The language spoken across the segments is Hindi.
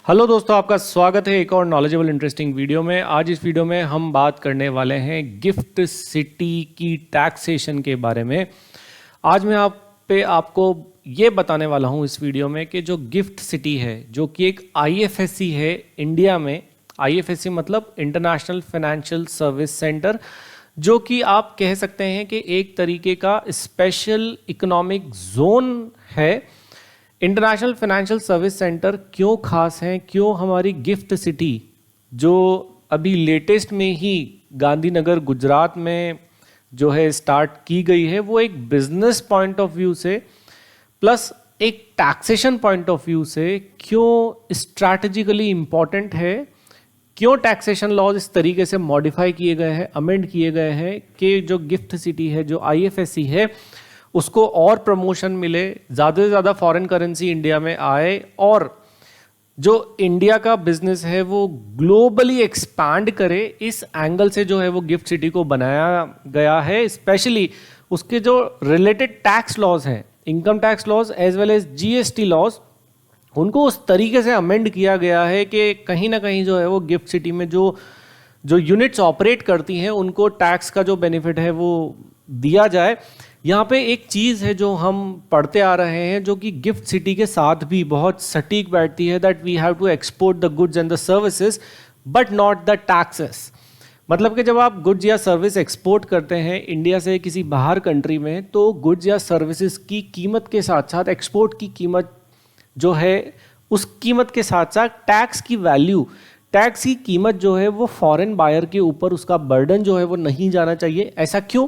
हेलो दोस्तों, आपका स्वागत है एक और नॉलेजेबल इंटरेस्टिंग वीडियो में। आज इस वीडियो में हम बात करने वाले हैं गिफ्ट सिटी की टैक्सेशन के बारे में। आज मैं आपको ये बताने वाला हूँ इस वीडियो में कि जो गिफ्ट सिटी है, जो कि एक आईएफएससी है इंडिया में। आईएफएससी मतलब इंटरनेशनल फाइनेंशियल सर्विस सेंटर, जो कि आप कह सकते हैं कि एक तरीके का स्पेशल इकोनॉमिक जोन है। इंटरनेशनल फाइनेंशियल सर्विस सेंटर क्यों खास हैं, क्यों हमारी गिफ्ट सिटी जो अभी लेटेस्ट में ही गांधीनगर गुजरात में जो है स्टार्ट की गई है, वो एक बिजनेस पॉइंट ऑफ व्यू से प्लस एक टैक्सेशन पॉइंट ऑफ व्यू से क्यों स्ट्रैटेजिकली इंपॉर्टेंट है, क्यों टैक्सेशन लॉज इस तरीके से मॉडिफाई किए गए हैं, अमेंड किए गए हैं कि जो गिफ्ट सिटी है, जो आईएफएससी है, उसको और प्रमोशन मिले, ज़्यादा से ज़्यादा फॉरेन करेंसी इंडिया में आए और जो इंडिया का बिजनेस है वो ग्लोबली एक्सपैंड करे। इस एंगल से जो है वो गिफ्ट सिटी को बनाया गया है। स्पेशली उसके जो रिलेटेड टैक्स लॉज हैं, income tax laws as well as GST laws, उनको उस तरीके से अमेंड किया गया है कि कहीं ना कहीं जो है वो गिफ्ट सिटी में जो यूनिट्स ऑपरेट करती हैं उनको टैक्स का जो बेनिफिट है वो दिया जाए। यहाँ पे एक चीज़ है जो हम पढ़ते आ रहे हैं, जो कि गिफ्ट सिटी के साथ भी बहुत सटीक बैठती है, that we have to export the goods and the services but not the taxes. मतलब कि जब आप गुड्स या सर्विस एक्सपोर्ट करते हैं इंडिया से किसी बाहर कंट्री में, तो गुड्स या सर्विसेज की कीमत के साथ साथ एक्सपोर्ट की कीमत जो है, उस कीमत के साथ साथ टैक्स की वैल्यू, टैक्स की कीमत जो है वो फॉरेन बायर के ऊपर उसका बर्डन जो है वो नहीं जाना चाहिए। ऐसा क्यों?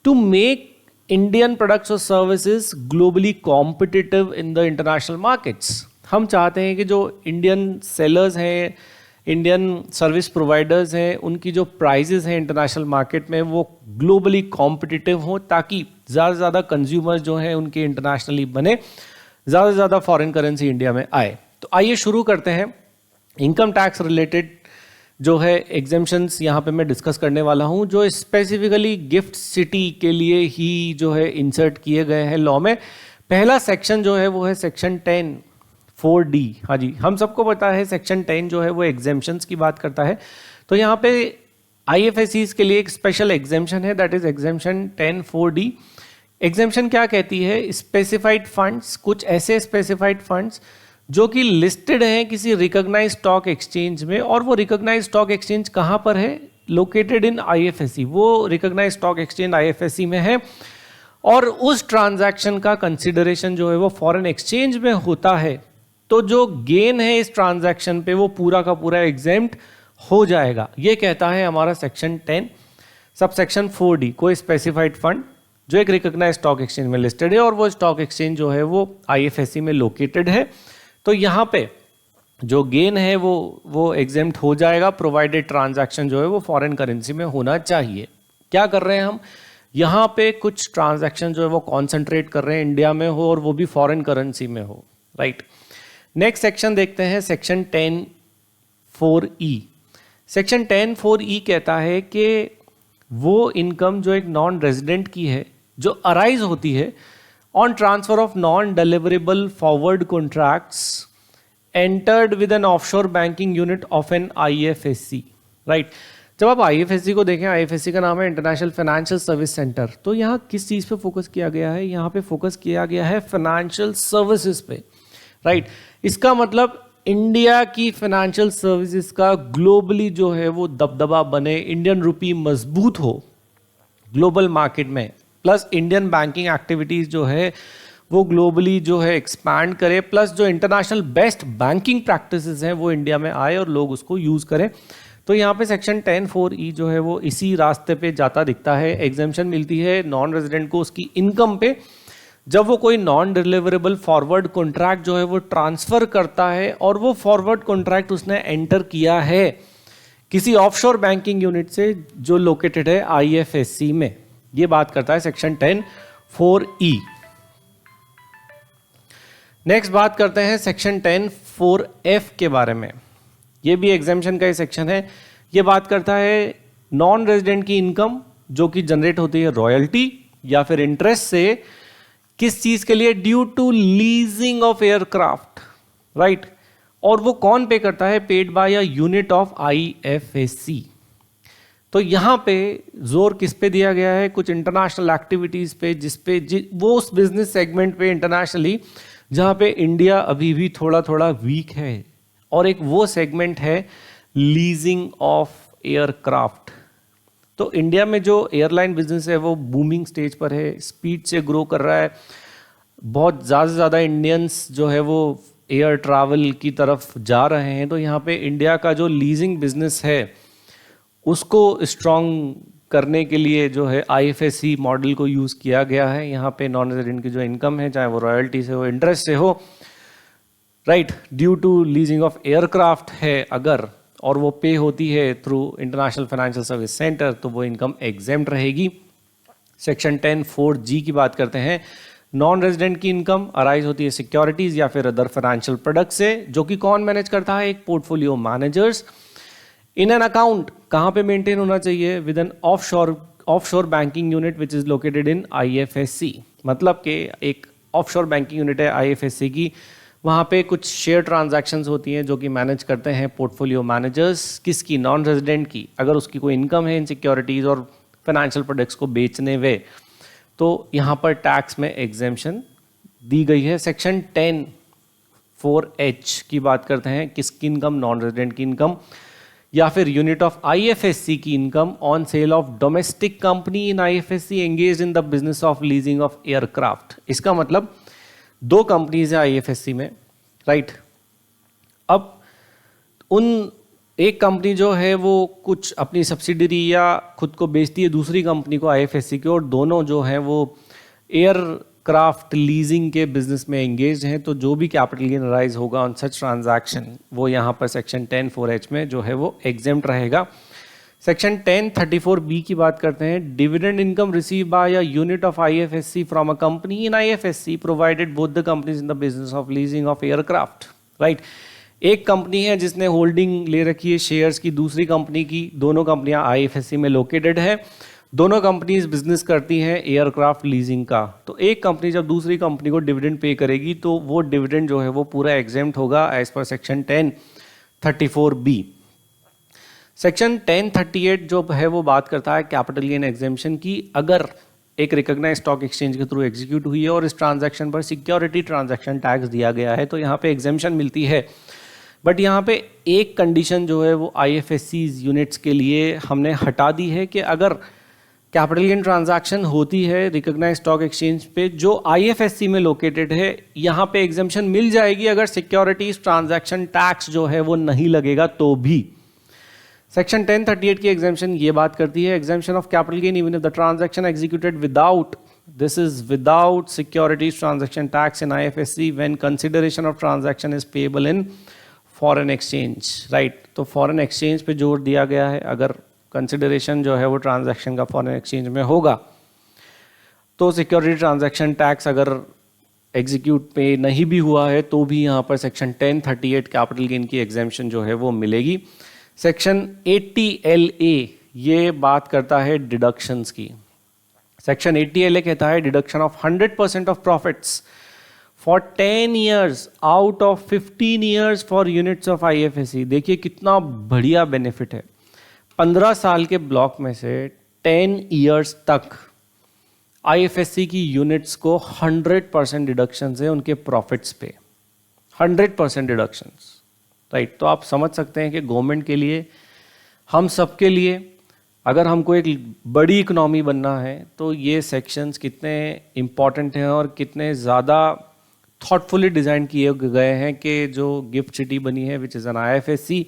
टू मेक इंडियन प्रोडक्ट्स और services globally competitive in the international markets. हम चाहते हैं कि जो इंडियन सेलर्स हैं, इंडियन सर्विस प्रोवाइडर्स हैं, उनकी जो प्राइजेस हैं इंटरनेशनल मार्केट में वो ग्लोबली कॉम्पिटिटिव हों, ताकि ज़्यादा से ज़्यादा कंज्यूमर्स जो हैं उनके इंटरनेशनली बने, ज़्यादा से ज़्यादा फॉरेन करेंसी इंडिया में आए। तो आइए शुरू करते हैं। इनकम टैक्स रिलेटेड जो है एग्जेम्पशंस यहाँ पे मैं डिस्कस करने वाला हूँ, जो स्पेसिफिकली गिफ्ट सिटी के लिए ही जो है इंसर्ट किए गए हैं लॉ में। पहला सेक्शन जो है वो है सेक्शन 10(4)(d). हाँ जी, हम सबको पता है सेक्शन 10 जो है वो एग्जेम्पशंस की बात करता है। तो यहाँ पे आईएफएससीज के लिए एक स्पेशल एग्जेम्पशन है, that is exemption 10(4)(d). Exemption क्या कहती है? स्पेसिफाइड फंड्स, कुछ ऐसे स्पेसिफाइड फंड्स जो कि लिस्टेड हैं किसी रिकॉग्नाइज्ड स्टॉक एक्सचेंज में, और वो रिकॉग्नाइज्ड स्टॉक एक्सचेंज कहाँ पर है? Located in IFSC. वो रिकॉग्नाइज्ड स्टॉक एक्सचेंज आईएफएससी में है, और उस ट्रांजैक्शन का कंसिडरेशन जो है वो फॉरेन एक्सचेंज में होता है। तो जो गेन है इस ट्रांजैक्शन पे वो पूरा का पूरा एग्जेम्प्ट हो जाएगा। ये कहता है हमारा सेक्शन 10 सबसेक्शन 4D। कोई स्पेसिफाइड फंड जो एक रिकॉग्नाइज्ड स्टॉक एक्सचेंज में लिस्टेड है और वो स्टॉक एक्सचेंज जो है वो आईएफएससी में लोकेटेड है, तो यहाँ पे जो गेन है वो एग्जेम्प्ट हो जाएगा, प्रोवाइडेड ट्रांजैक्शन जो है वो फॉरेन करेंसी में होना चाहिए। क्या कर रहे हैं हम यहाँ पे? कुछ ट्रांजैक्शन जो है वो कॉन्सेंट्रेट कर रहे हैं इंडिया में हो और वो भी फॉरेन करेंसी में हो, राइट। नेक्स्ट सेक्शन देखते हैं, सेक्शन 10(4)(e). सेक्शन 10(4)(e) कहता है कि वो इनकम जो एक नॉन रेजिडेंट की है, जो अराइज होती है on transfer of non-deliverable forward contracts entered with an offshore banking unit of an IFSC, right? जब आप IFSC को देखें, IFSC का नाम है इंटरनेशनल फाइनेंशियल सर्विस सेंटर। तो यहाँ किस चीज़ पे फोकस किया गया है? यहाँ पे फोकस किया गया है फाइनेंशियल सर्विसेज पे, राइट। इसका मतलब इंडिया की फाइनेंशियल सर्विसेज का ग्लोबली जो है वो दबदबा बने, इंडियन रुपी मजबूत हो ग्लोबल मार्केट में, प्लस इंडियन बैंकिंग एक्टिविटीज़ जो है वो ग्लोबली जो है एक्सपैंड करे, प्लस जो इंटरनेशनल बेस्ट बैंकिंग प्रैक्टिसेस हैं वो इंडिया में आए और लोग उसको यूज़ करें। तो यहाँ पे सेक्शन 10(4)(e) जो है वो इसी रास्ते पे जाता दिखता है। एग्जेम्पशन मिलती है नॉन रेजिडेंट को उसकी इनकम पे, जब वो कोई नॉन डिलीवरेबल फॉरवर्ड कॉन्ट्रैक्ट जो है वो ट्रांसफ़र करता है और वो फॉरवर्ड कॉन्ट्रैक्ट उसने एंटर किया है किसी ऑफशोर बैंकिंग यूनिट से जो लोकेटेड है आईएफएससी में। ये बात करता है सेक्शन 10(4)(e). नेक्स्ट बात करते हैं सेक्शन 10(4)(f) के बारे में। ये भी एग्जेम्पशन का ही सेक्शन है। ये बात करता है नॉन रेजिडेंट की इनकम जो कि जनरेट होती है रॉयल्टी या फिर इंटरेस्ट से, किस चीज के लिए? Due to leasing of aircraft, right. और वो कौन पे करता है? Paid by a unit of IFSC। तो यहाँ पे जोर किस पे दिया गया है? कुछ इंटरनेशनल एक्टिविटीज पे, वो उस बिजनेस सेगमेंट पे इंटरनेशनली जहाँ पे इंडिया अभी भी थोड़ा थोड़ा वीक है। और एक वो सेगमेंट है लीजिंग ऑफ एयरक्राफ्ट। तो इंडिया में जो एयरलाइन बिजनेस है वो बूमिंग स्टेज पर है, स्पीड से ग्रो कर रहा है। बहुत ज़्यादा से ज़्यादा इंडियंस जो है वो एयर ट्रैवल की तरफ जा रहे हैं। तो यहाँ पे इंडिया का जो लीजिंग बिजनेस है उसको स्ट्रॉन्ग करने के लिए जो है IFSC मॉडल को यूज़ किया गया है। यहाँ पे नॉन रेजिडेंट की जो इनकम है, चाहे वो रॉयल्टी से हो, इंटरेस्ट से हो, right, due to leasing of aircraft है अगर, और वो पे होती है through international financial service centre, तो वो इनकम एग्जेम्प्ट रहेगी। सेक्शन 10(4)(g) की बात करते हैं। नॉन रेजिडेंट की इनकम अराइज होती है सिक्योरिटीज या फिर अदर फाइनेंशियल प्रोडक्ट से, जो कि कौन मैनेज करता है? एक portfolio managers. In an account कहाँ पे मेंटेन होना चाहिए? With an offshore banking unit which is located in IFSC। मतलब कि एक ऑफशोर बैंकिंग यूनिट है IFSC की, वहाँ पे कुछ शेयर ट्रांजैक्शंस होती हैं जो कि मैनेज करते हैं पोर्टफोलियो मैनेजर्स। किसकी? नॉन रेजिडेंट की। अगर उसकी कोई इनकम है इन सिक्योरिटीज़ और फाइनेंशियल प्रोडक्ट्स को बेचने वे, तो यहाँ पर टैक्स में एग्जेम्पशन दी गई है। सेक्शन 10(4)(h) की बात करते हैं। किसकी इनकम? नॉन रेजिडेंट की इनकम या फिर यूनिट ऑफ IFSC की income on sale of domestic company in IFSC engage in the business of leasing of aircraft. इसका मतलब 2 कंपनीज है IFSC में, राइट। अब उन एक कंपनी जो है वो कुछ अपनी सब्सिडरी या खुद को बेचती है दूसरी कंपनी को IFSC की, और दोनों जो हैं वो एयरक्राफ्ट लीजिंग के बिजनेस में एंगेज हैं। तो जो भी कैपिटल गेन राइज होगा ऑन सच ट्रांजैक्शन, वो यहाँ पर सेक्शन 10(4)(h) में जो है वो एग्जेम्प्ट रहेगा। सेक्शन 10(34)(b) की बात करते हैं। Dividend income receive by a unit of IFSC from a company in IFSC provided both the companies in the business of leasing of aircraft, right. एक कंपनी है जिसने होल्डिंग ले रखी है शेयर्स की दूसरी कंपनी की, दोनों कंपनियां IFSC में लोकेटेड है, दोनों कंपनीज बिजनेस करती हैं एयरक्राफ्ट लीजिंग का। तो एक कंपनी जब दूसरी कंपनी को डिविडेंड पे करेगी तो वो डिविडेंड जो है वो पूरा एग्जेम्प्ट होगा as per section 10(34)(b). Section 10(38) जो है वो बात करता है कैपिटल गेन एग्जेम्पशन की। अगर एक रिकॉग्नाइज स्टॉक एक्सचेंज के थ्रू एग्जीक्यूट हुई है और इस ट्रांजैक्शन पर सिक्योरिटी ट्रांजैक्शन टैक्स दिया गया है, तो यहाँ पे एग्जेम्पशन मिलती है। बट यहाँ पे एक कंडीशन जो है वो IFSC यूनिट्स के लिए हमने हटा दी है कि अगर कैपिटल गेन ट्रांजैक्शन होती है रिकॉग्नाइज स्टॉक एक्सचेंज पे जो IFSC में लोकेटेड है, यहाँ पे एग्जेम्पशन मिल जाएगी अगर सिक्योरिटीज ट्रांजैक्शन टैक्स जो है वो नहीं लगेगा तो भी। सेक्शन 10(38) की एग्जेम्पशन ये बात करती है, exemption of capital gain even if the transaction executed without, this is without securities transaction tax in IFSC when consideration of transaction is payable in foreign exchange, right. तो फॉरेन एक्सचेंज पे जोर दिया गया है। अगर कंसिडरेशन जो है वो ट्रांजैक्शन का फॉरेन एक्सचेंज में होगा तो सिक्योरिटी ट्रांजैक्शन टैक्स अगर एग्जीक्यूट पे नहीं भी हुआ है तो भी यहाँ पर सेक्शन 10(38) कैपिटल गेन की एग्जेम्पशन जो है वो मिलेगी। सेक्शन 80(LA) ये बात करता है डिडक्शंस की। सेक्शन 80(LA) कहता है deduction of 100% of profits for 10 years out of 15 years for units of IFSC। देखिए कितना बढ़िया बेनिफिट है। 15 साल के ब्लॉक में से 10 years तक IFSC की यूनिट्स को 100% डिडक्शन है उनके प्रॉफिट्स पे, 100% डिडक्शंस, राइट। तो आप समझ सकते हैं कि गवर्नमेंट के लिए, हम सब के लिए, अगर हमको एक बड़ी इकोनॉमी बनना है तो ये सेक्शंस कितने इम्पॉर्टेंट हैं और कितने ज़्यादा थॉटफुली डिज़ाइन किए गए हैं कि जो गिफ्ट सिटी बनी है विच इज़ एन IFSC,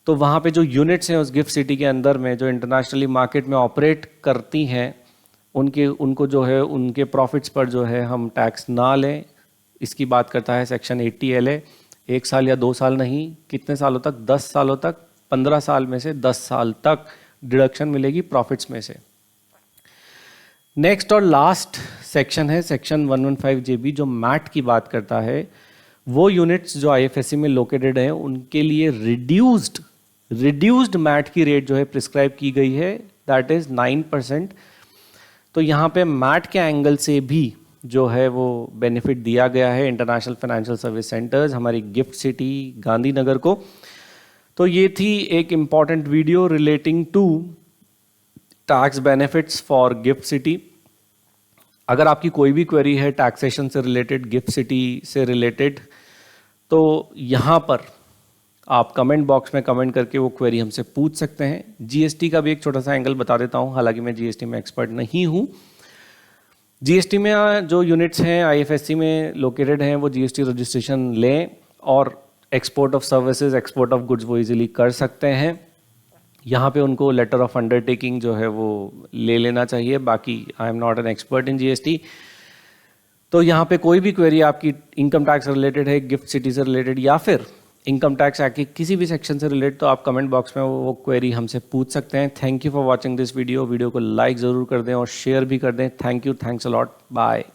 तो वहाँ पे जो यूनिट्स हैं उस गिफ्ट सिटी के अंदर में जो इंटरनेशनली मार्केट में ऑपरेट करती हैं उनको जो है उनके प्रॉफिट्स पर जो है हम टैक्स ना लें, इसकी बात करता है सेक्शन 80(LA). 1 साल या 2 साल नहीं, कितने सालों तक? 10 सालों तक। 15 साल में से 10 साल तक डिडक्शन मिलेगी प्रॉफिट्स में से। नेक्स्ट और लास्ट सेक्शन है सेक्शन 115(j)(B) जो मैट की बात करता है। वो यूनिट्स जो IFSC में लोकेटेड हैं उनके लिए रिड्यूस्ड मैट की रेट जो है प्रिस्क्राइब की गई है, दैट इज 9%। तो यहाँ पे मैट के एंगल से भी जो है वो बेनिफिट दिया गया है इंटरनेशनल फाइनेंशियल सर्विस सेंटर्स हमारी गिफ्ट सिटी गांधीनगर को। तो ये थी एक important video relating to tax benefits for GIFT City. अगर आपकी कोई भी क्वेरी है टैक्सेशन से रिलेटेड, गिफ्ट सिटी से रिलेटेड, तो यहाँ पर आप कमेंट बॉक्स में कमेंट करके वो क्वेरी हमसे पूछ सकते हैं। जीएसटी का भी एक छोटा सा एंगल बता देता हूँ, हालांकि मैं जीएसटी में एक्सपर्ट नहीं हूँ। जीएसटी में जो यूनिट्स हैं आईएफएससी में लोकेटेड हैं वो जीएसटी रजिस्ट्रेशन लें और export of services, export of goods वो इजीली कर सकते हैं। यहाँ पे उनको लेटर ऑफ अंडरटेकिंग जो है वो ले लेना चाहिए। बाकी I am not an expert in GST. तो यहाँ पे कोई भी क्वेरी आपकी इनकम टैक्स से रिलेटेड है, गिफ्ट सिटी से रिलेटेड या फिर इनकम टैक्स एक्ट के किसी भी सेक्शन से रिलेटेड, तो आप कमेंट बॉक्स में वो क्वेरी हमसे पूछ सकते हैं। Thank you for watching this video. Video को लाइक ज़रूर कर दें और शेयर भी कर दें। Thank you, thanks a lot, bye.